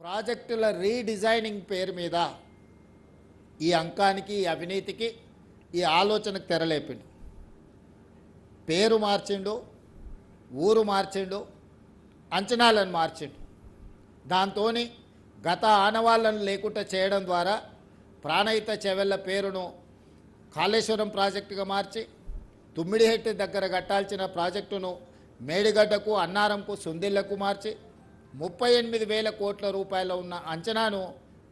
ప్రాజెక్టుల రీడిజైనింగ్ పేరు మీద ఈ అంకానికి ఈ అవినీతికి ఈ ఆలోచనకు తెరలేపిండు. పేరు మార్చిండు, ఊరు మార్చిండు, అంచనాలను మార్చిండు. దాంతో గత ఆనవాళ్లను లేకుండా చేయడం ద్వారా ప్రాణహిత చెవెళ్ళ పేరును కాళేశ్వరం ప్రాజెక్టుగా మార్చి తుమ్మిడిహెట్టి దగ్గర కట్టాల్సిన ప్రాజెక్టును మేడిగడ్డకు, అన్నారంకు, సుందిళ్లకు మార్చి 38,000 కోట్ల రూపాయల ఉన్న అంచనాను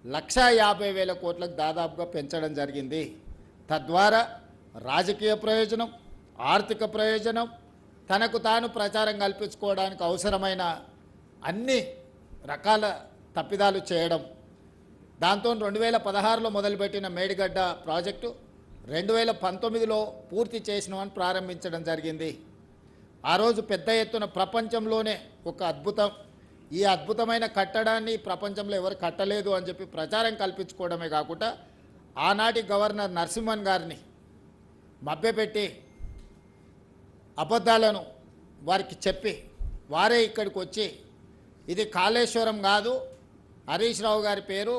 1,50,000 కోట్లకు దాదాపుగా పెంచడం జరిగింది. తద్వారా రాజకీయ ప్రయోజనం, ఆర్థిక ప్రయోజనం, తనకు తాను ప్రచారం కల్పించుకోవడానికి అవసరమైన అన్ని రకాల తప్పిదాలు చేయడం. దాంతో 2016లో మొదలుపెట్టిన మేడిగడ్డ ప్రాజెక్టు 2019లో పూర్తి చేసినామని ప్రారంభించడం జరిగింది. ఆ రోజు పెద్ద ఎత్తున ప్రపంచంలోనే ఒక అద్భుతం, ఈ అద్భుతమైన కట్టడాన్ని ప్రపంచంలో ఎవరు కట్టలేదు అని చెప్పి ప్రచారం కల్పించుకోవడమే కాకుండా ఆనాటి గవర్నర్ నరసింహన్ గారిని మభ్యపెట్టి అబద్ధాలను వారికి చెప్పి వారే ఇక్కడికి వచ్చి ఇది కాళేశ్వరం కాదు, హరీష్ రావు గారి పేరు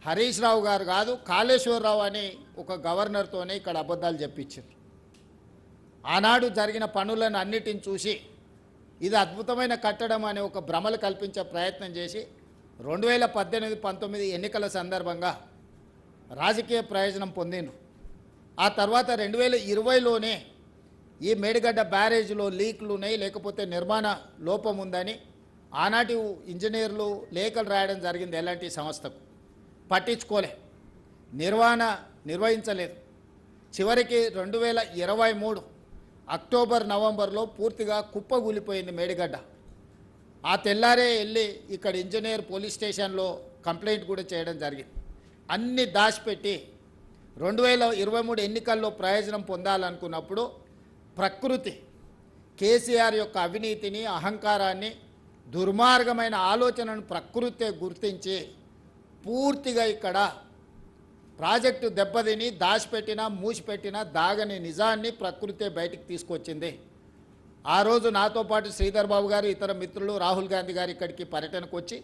హరీష్ రావు గారు కాదు కాళేశ్వరరావు అని ఒక గవర్నర్తోనే ఇక్కడ అబద్ధాలు చెప్పించారు. ఆనాడు జరిగిన పనులను అన్నిటిని చూసి ఇది అద్భుతమైన కట్టడం అనే ఒక భ్రమలు కల్పించే ప్రయత్నం చేసి 2018-19 ఎన్నికల సందర్భంగా రాజకీయ ప్రయోజనం పొందిండ్రు. ఆ తర్వాత 2020లోనే ఈ మేడిగడ్డ బ్యారేజ్లో లీక్లు ఉన్నాయి, లేకపోతే నిర్మాణ లోపం ఉందని ఆనాటి ఇంజనీర్లు లేఖలు రాయడం జరిగింది. ఎలాంటి సంస్థకు పట్టించుకోలే, నిర్వహించలేదు. చివరికి 2023 అక్టోబర్ నవంబర్లో పూర్తిగా కుప్పగూలిపోయింది మేడిగడ్డ. ఆ తెల్లారే వెళ్ళి ఇక్కడ ఇంజనీర్ పోలీస్ స్టేషన్లో కంప్లైంట్ కూడా చేయడం జరిగింది. అన్ని దాచిపెట్టి 2023 ఎన్నికల్లో ప్రయోజనం పొందాలనుకున్నప్పుడు ప్రకృతి కేసీఆర్ యొక్క అవినీతిని, అహంకారాన్ని, దుర్మార్గమైన ఆలోచనను ప్రకృతే గుర్తించి పూర్తిగా ఇక్కడ ప్రాజెక్టు దెబ్బతిని దాచిపెట్టిన, మూసిపెట్టిన దాగని నిజాన్ని ప్రకృతే బయటికి తీసుకొచ్చింది. ఆ రోజు నాతో పాటు శ్రీధర్ బాబు గారు, ఇతర మిత్రులు, రాహుల్ గాంధీ గారు ఇక్కడికి పర్యటనకు వచ్చి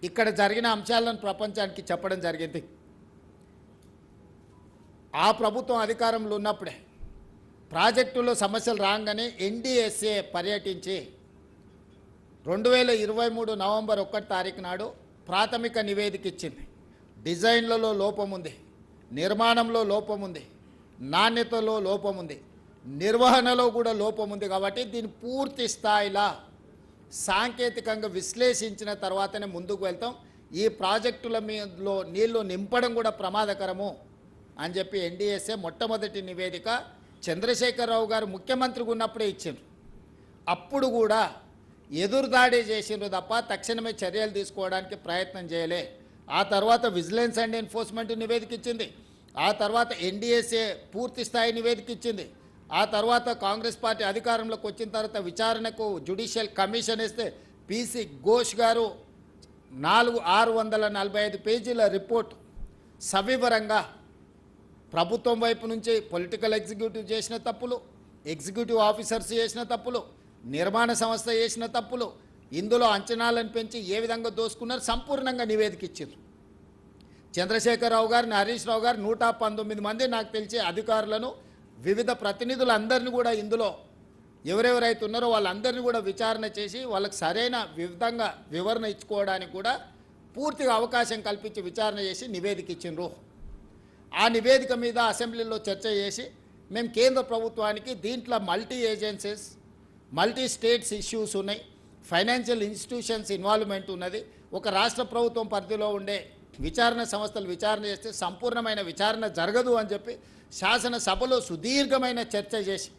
ఇక్కడ జరిగిన అంశాలను ప్రపంచానికి చెప్పడం జరిగింది. ఆ ప్రభుత్వం అధికారంలో ఉన్నప్పుడే ప్రాజెక్టులో సమస్యలు రాగానే ఎన్డీఎస్ఏ పర్యటించి 2023 నవంబర్ 1 తారీఖు నాడు ప్రాథమిక నివేదిక ఇచ్చింది. డిజైన్లలో లోపం ఉంది, నిర్మాణంలో లోపం ఉంది, నాణ్యతలో లోపం ఉంది, నిర్వహణలో కూడా లోపం ఉంది. కాబట్టి దీన్ని పూర్తి స్థాయిలో సాంకేతికంగా విశ్లేషించిన తర్వాతనే ముందుకు వెళ్తాం. ఈ ప్రాజెక్టుల మీదలో నీళ్లు నింపడం కూడా ప్రమాదకరము అని చెప్పి ఎన్డీఎస్ఏ మొట్టమొదటి నివేదిక చంద్రశేఖరరావు గారు ముఖ్యమంత్రిగా ఉన్నప్పుడే ఇచ్చిండ్రు. అప్పుడు కూడా ఎదురుదాడి చేసిండ్రు తప్ప తక్షణమే చర్యలు తీసుకోవడానికి ప్రయత్నం చేయలే. ఆ తర్వాత విజిలెన్స్ అండ్ ఎన్ఫోర్స్మెంట్ నివేదిక ఇచ్చింది. ఆ తర్వాత ఎన్డీఎస్ఏ పూర్తి స్థాయి నివేదిక ఇచ్చింది. ఆ తర్వాత కాంగ్రెస్ పార్టీ అధికారంలోకి వచ్చిన తర్వాత విచారణకు జ్యుడిషియల్ కమిషన్ ఇస్తే పీసీ ఘోష్ గారు 645 పేజీల రిపోర్ట్ సవివరంగా ప్రభుత్వం వైపు నుంచి పొలిటికల్ ఎగ్జిక్యూటివ్ చేసిన తప్పులు, ఎగ్జిక్యూటివ్ ఆఫీసర్స్ చేసిన తప్పులు, నిర్మాణ సంస్థ చేసిన తప్పులు, ఇందులో అంచనాలను పెంచి ఏ విధంగా దోసుకున్నారు సంపూర్ణంగా నివేదిక ఇచ్చారు. చంద్రశేఖరరావు గారిని, హరీష్ రావు గారు 119 మంది నాకు తెలిసే అధికారులను, వివిధ ప్రతినిధులందరినీ కూడా ఇందులో ఎవరెవరైతే ఉన్నారో వాళ్ళందరినీ కూడా విచారణ చేసి వాళ్ళకి సరైన విధంగా వివరణ ఇచ్చుకోవడానికి కూడా పూర్తిగా అవకాశం కల్పించి విచారణ చేసి నివేదిక ఇచ్చిండ్రు. ఆ నివేదిక మీద అసెంబ్లీలో చర్చ చేసి మేము కేంద్ర ప్రభుత్వానికి దీంట్లో multi agencies, multi states issues ఉన్నాయి, ఫైనాన్షియల్ ఇన్స్టిట్యూషన్స్ ఇన్వాల్వ్మెంట్ ఉన్నది, ఒక రాష్ట్ర ప్రభుత్వం పరిధిలో ఉండే విచారణ సంస్థలు విచారణ చేస్తే సంపూర్ణమైన విచారణ జరగదు అని చెప్పి శాసనసభలో సుదీర్ఘమైన చర్చ చేసి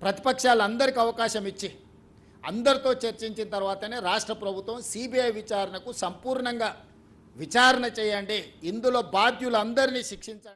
ప్రతిపక్షాలందరికీ అవకాశం ఇచ్చి అందరితో చర్చించిన తర్వాతనే రాష్ట్ర ప్రభుత్వం సిబిఐ విచారణకు సంపూర్ణంగా విచారణ చేయండి, ఇందులో బాధ్యులందరినీ శిక్షించండి.